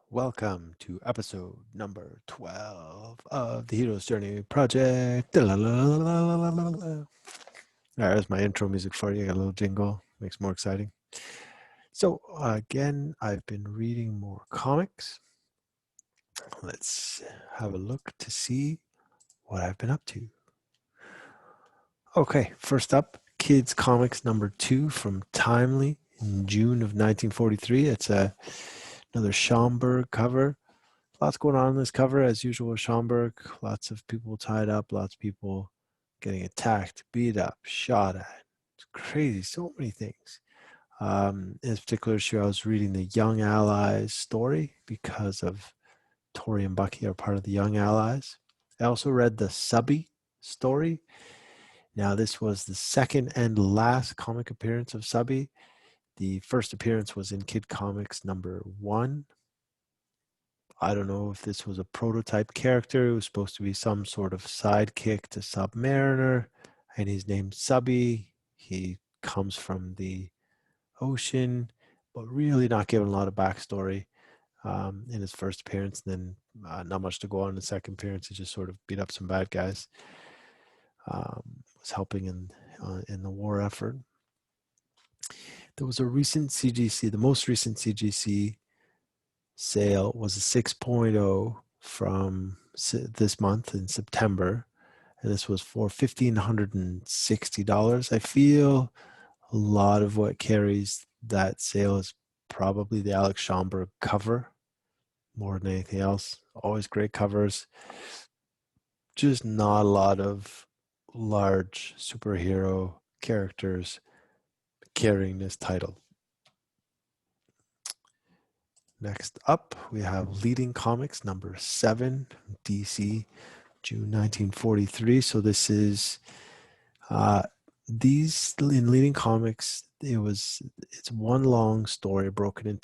Welcome to episode number 12 of the Hero's Journey Project. All right, there's my intro music for you. I got a little jingle, makes it more exciting. So, again, I've been reading more comics. Let's have a look to see what I've been up to. Okay, first up, Kids Comics number 2 from Timely in June of 1943. It's another Schomburg cover. Lots going on in this cover, as usual with Schomburg. Lots of people tied up, lots of people getting attacked, beat up, shot at. It's crazy, so many things. In this particular issue, I was reading the Young Allies story because of Tori and Bucky are part of the Young Allies. I also read the Subby story. Now, this was the second and last comic appearance of Subby. The first appearance was in Kid Comics number 1. I don't know if this was a prototype character. It was supposed to be some sort of sidekick to Submariner, and he's named Subby. He comes from the ocean, but really not given a lot of backstory in his first appearance. And then not much to go on in the second appearance. He just sort of beat up some bad guys. Was helping in the war effort. There was a recent CGC, the most recent CGC sale was a 6.0 from this month in September, and this was for $1,560. I feel a lot of what carries that sale is probably the Alex Schomburg cover more than anything else. Always great covers, just not a lot of large superhero characters carrying this title. Next up, we have Leading Comics number 7, DC, June 1943. So this is these in Leading Comics. It's one long story broken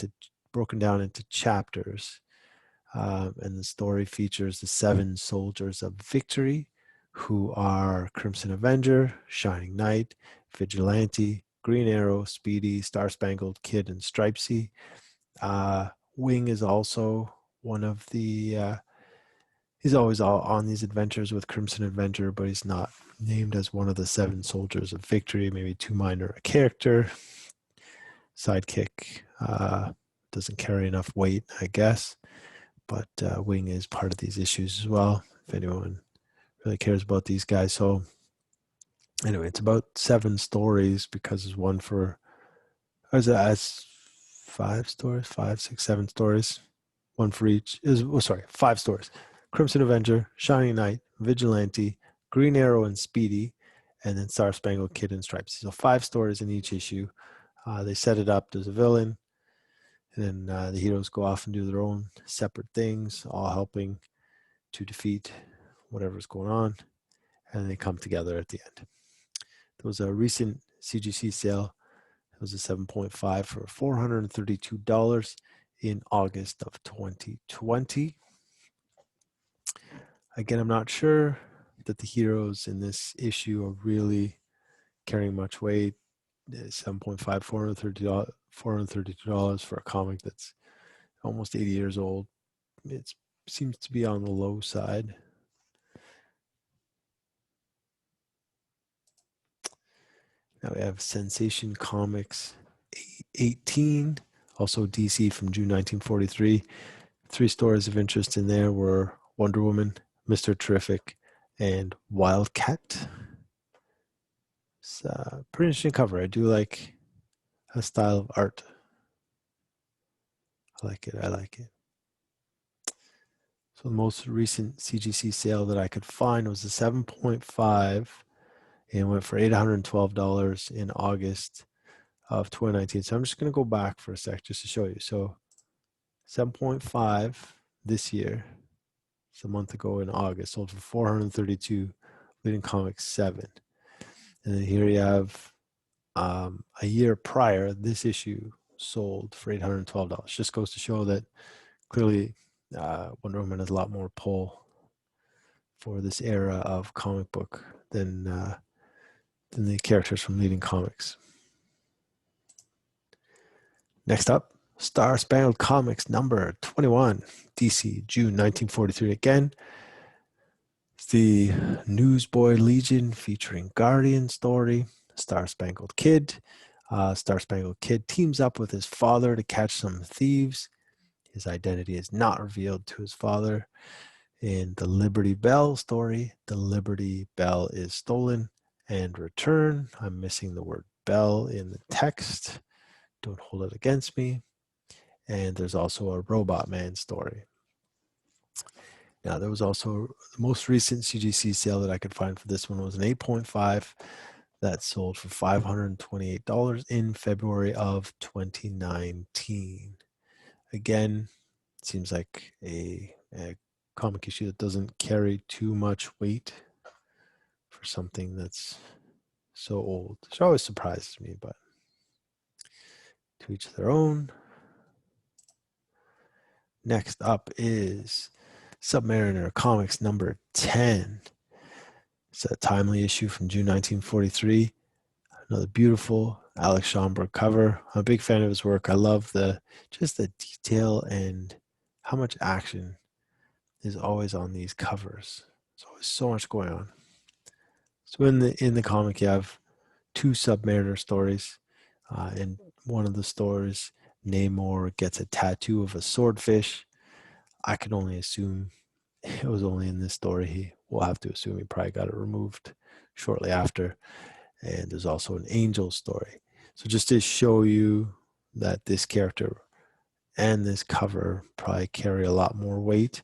down into chapters, and the story features the 7 soldiers of victory, who are Crimson Avenger, Shining Knight, Vigilante, Green Arrow, Speedy, Star Spangled Kid, and Stripesy. Wing is also one of the he's always on these adventures with Crimson Avenger, but he's not named as one of the 7 soldiers of victory. Maybe too minor a character. Sidekick doesn't carry enough weight, I guess, but Wing is part of these issues as well, if anyone really cares about these guys. So anyway, it's about 7 stories because there's one for as 5 stories, 5, 6, 7 stories, one for each. 5 stories. Crimson Avenger, Shining Knight, Vigilante, Green Arrow, and Speedy, and then Star Spangled Kid and Stripes. So 5 stories in each issue. They set it up. There's a villain, and then the heroes go off and do their own separate things, all helping to defeat whatever's going on, and they come together at the end. There was a recent CGC sale. It was a 7.5 for $432 in August of 2020. Again, I'm not sure that the heroes in this issue are really carrying much weight. 7.5, $432 for a comic that's almost 80 years old. It seems to be on the low side. Now we have Sensation Comics 18, also DC from June 1943. 3 stories of interest in there were Wonder Woman, Mr. Terrific, and Wildcat. It's a pretty interesting cover. I do like a style of art. I like it. So the most recent CGC sale that I could find was a 7.5 and went for $812 in August of 2019. So I'm just going to go back for a sec just to show you. So 7.5 this year, it's a month ago in August, sold for $432, Leading Comics 7. And then here you have a year prior, this issue sold for $812. Just goes to show that clearly Wonder Woman has a lot more pull for this era of comic book than the characters from Leading Comics. Next up, Star Spangled Comics number 21, DC, June 1943. Again, it's the Newsboy Legion featuring Guardian story, Star Spangled Kid. Star Spangled Kid teams up with his father to catch some thieves. His identity is not revealed to his father. In the Liberty Bell story, the Liberty Bell is stolen and returned. I'm missing the word bell in the text. Don't hold it against me. And there's also a Robot Man story. Now, there was also the most recent CGC sale that I could find for this one was an 8.5 that sold for $528 in February of 2019. Again, it seems like a comic issue that doesn't carry too much weight for something that's so old. It always surprises me, but to each their own. Next up is Submariner Comics number 10. It's a timely issue from June 1943. Another beautiful Alex Schomburg cover. I'm a big fan of his work. I love just the detail and how much action is always on these covers. There's always so much going on. So in the comic, you have two Submariner stories. In one of the stories, Namor gets a tattoo of a swordfish. I can only assume it was only in this story. We'll have to assume he probably got it removed shortly after. And there's also an angel story. So just to show you that this character and this cover probably carry a lot more weight,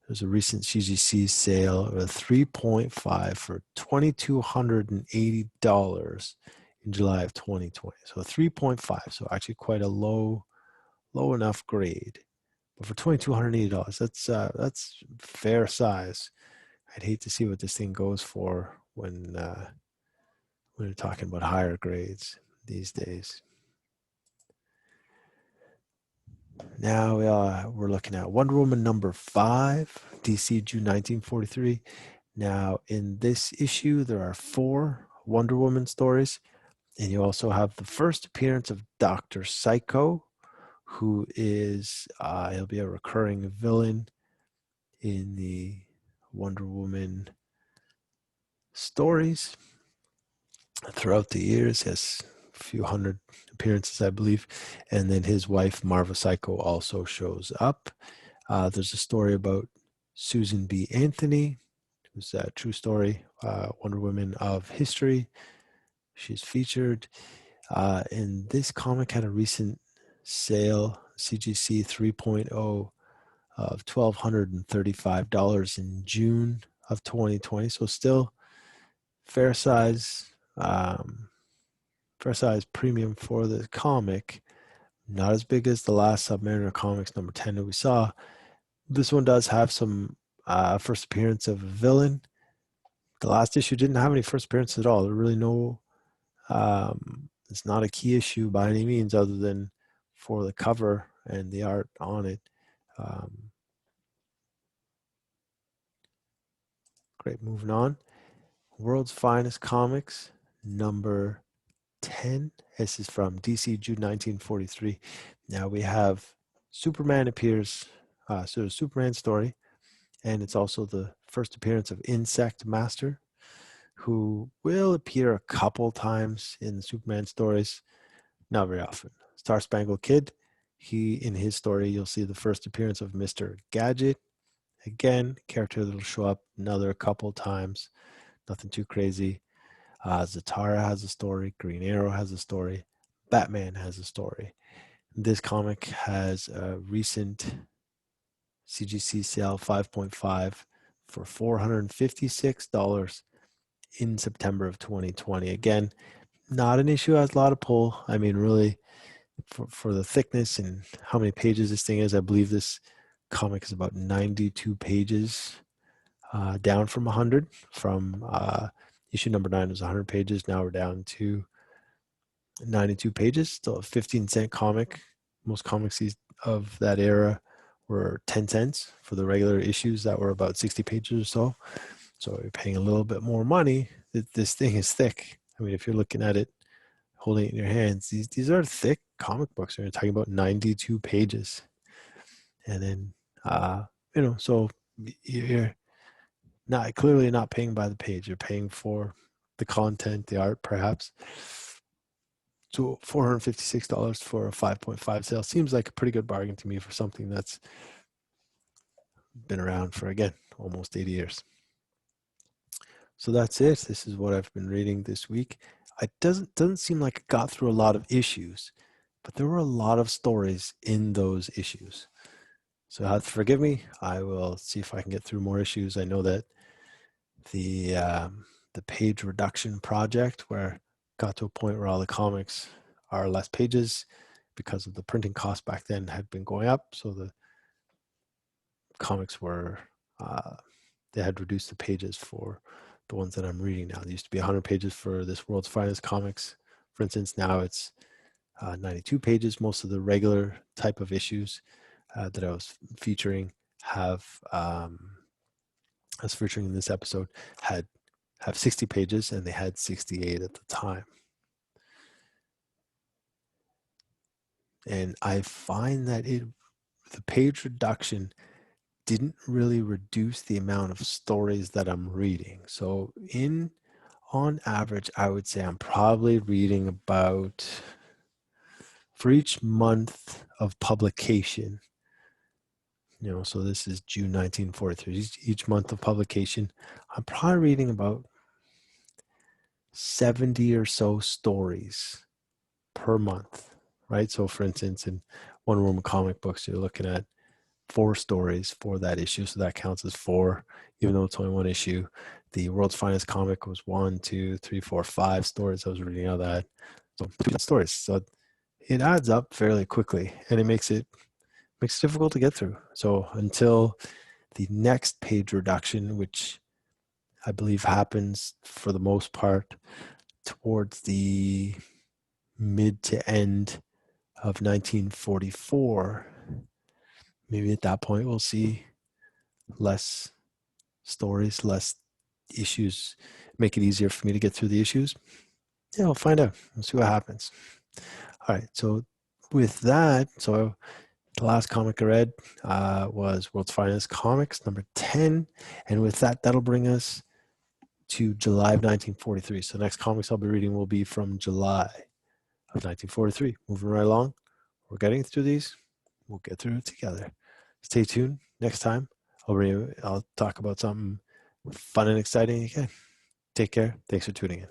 there's a recent CGC sale of a 3.5 for $2,280 in July of 2020. So a 3.5, so actually quite a low enough grade. But for $2,280, that's fair size. I'd hate to see what this thing goes for when you're talking about higher grades these days. Now we're looking at Wonder Woman number 5, DC, June 1943. Now in this issue, there are 4 Wonder Woman stories, and you also have the first appearance of Dr. Psycho, who is he'll be a recurring villain in the Wonder Woman stories throughout the years. Yes, a few hundred appearances, I believe. And then his wife, Marva Psycho, also shows up. There's a story about Susan B. Anthony, who's a true story, Wonder Woman of history. She's featured. And this comic had a recent sale, CGC 3.0, of $1,235 in June of 2020. So still fair size premium for the comic. Not as big as the last Submariner Comics number 10 that we saw. This one does have some first appearance of a villain. The last issue didn't have any first appearances at all. There really no, it's not a key issue by any means other than for the cover and the art on it. Great, moving on. World's Finest Comics number 10. This is from DC, June 1943. Now we have Superman appears, so the Superman story, and it's also the first appearance of Insect Master, who will appear a couple times in the Superman stories, not very often. Star Spangled Kid, in his story, you'll see the first appearance of Mr. Gadget. Again, character that'll show up another couple times, nothing too crazy. Zatara has a story, Green Arrow has a story, Batman has a story. This comic has a recent CGC sale, 5.5 for $456 in September of 2020. Again, not an issue that has a lot of pull. I mean, really, for the thickness and how many pages this thing is, I believe this comic is about 92 pages, down from 100. From issue number 9 was 100 pages. Now we're down to 92 pages. Still a 15-cent comic. Most comics of that era were 10 cents for the regular issues that were about 60 pages or so. So you're paying a little bit more money. This thing is thick. I mean, if you're looking at it, holding it in your hands, these are thick comic books. You're talking about 92 pages. And then, so you're clearly not paying by the page. You're paying for the content, the art, perhaps. So $456 for a 5.5 sale seems like a pretty good bargain to me for something that's been around for, again, almost 80 years. So that's it. This is what I've been reading this week. It doesn't seem like it got through a lot of issues, but there were a lot of stories in those issues. So you'll have to forgive me. I will see if I can get through more issues. I know that the page reduction project, where got to a point where all the comics are less pages because of the printing cost back then had been going up. So the comics were, they had reduced the pages for the ones that I'm reading now. There used to be 100 pages for this World's Finest Comics. For instance, now it's 92 pages. Most of the regular type of issues that I was featuring featuring in this episode have 60 pages, and they had 68 at the time. And I find that the page reduction didn't really reduce the amount of stories that I'm reading. So on average, I would say I'm probably reading about, for each month of publication, so this is June 1943, each month of publication, I'm probably reading about 70 or so stories per month, right? So for instance, in One Room Comic Books, you're looking at 4 stories for that issue. So that counts as 4, even though it's only one issue. The World's Finest Comic was 1, 2, 3, 4, 5 stories. I was reading out of that. So 2 stories. So it adds up fairly quickly, and it makes it difficult to get through. So until the next page reduction, which I believe happens for the most part towards the mid to end of 1944, maybe at that point we'll see less stories, less issues, make it easier for me to get through the issues. Yeah, we'll find out. We'll see what happens. All right, so with that, so the last comic I read was World's Finest Comics, number 10. And with that, that'll bring us to July of 1943. So the next comics I'll be reading will be from July of 1943. Moving right along. We're getting through these. We'll get through it together. Stay tuned. Next time, I'll talk about something fun and exciting again. Take care. Thanks for tuning in.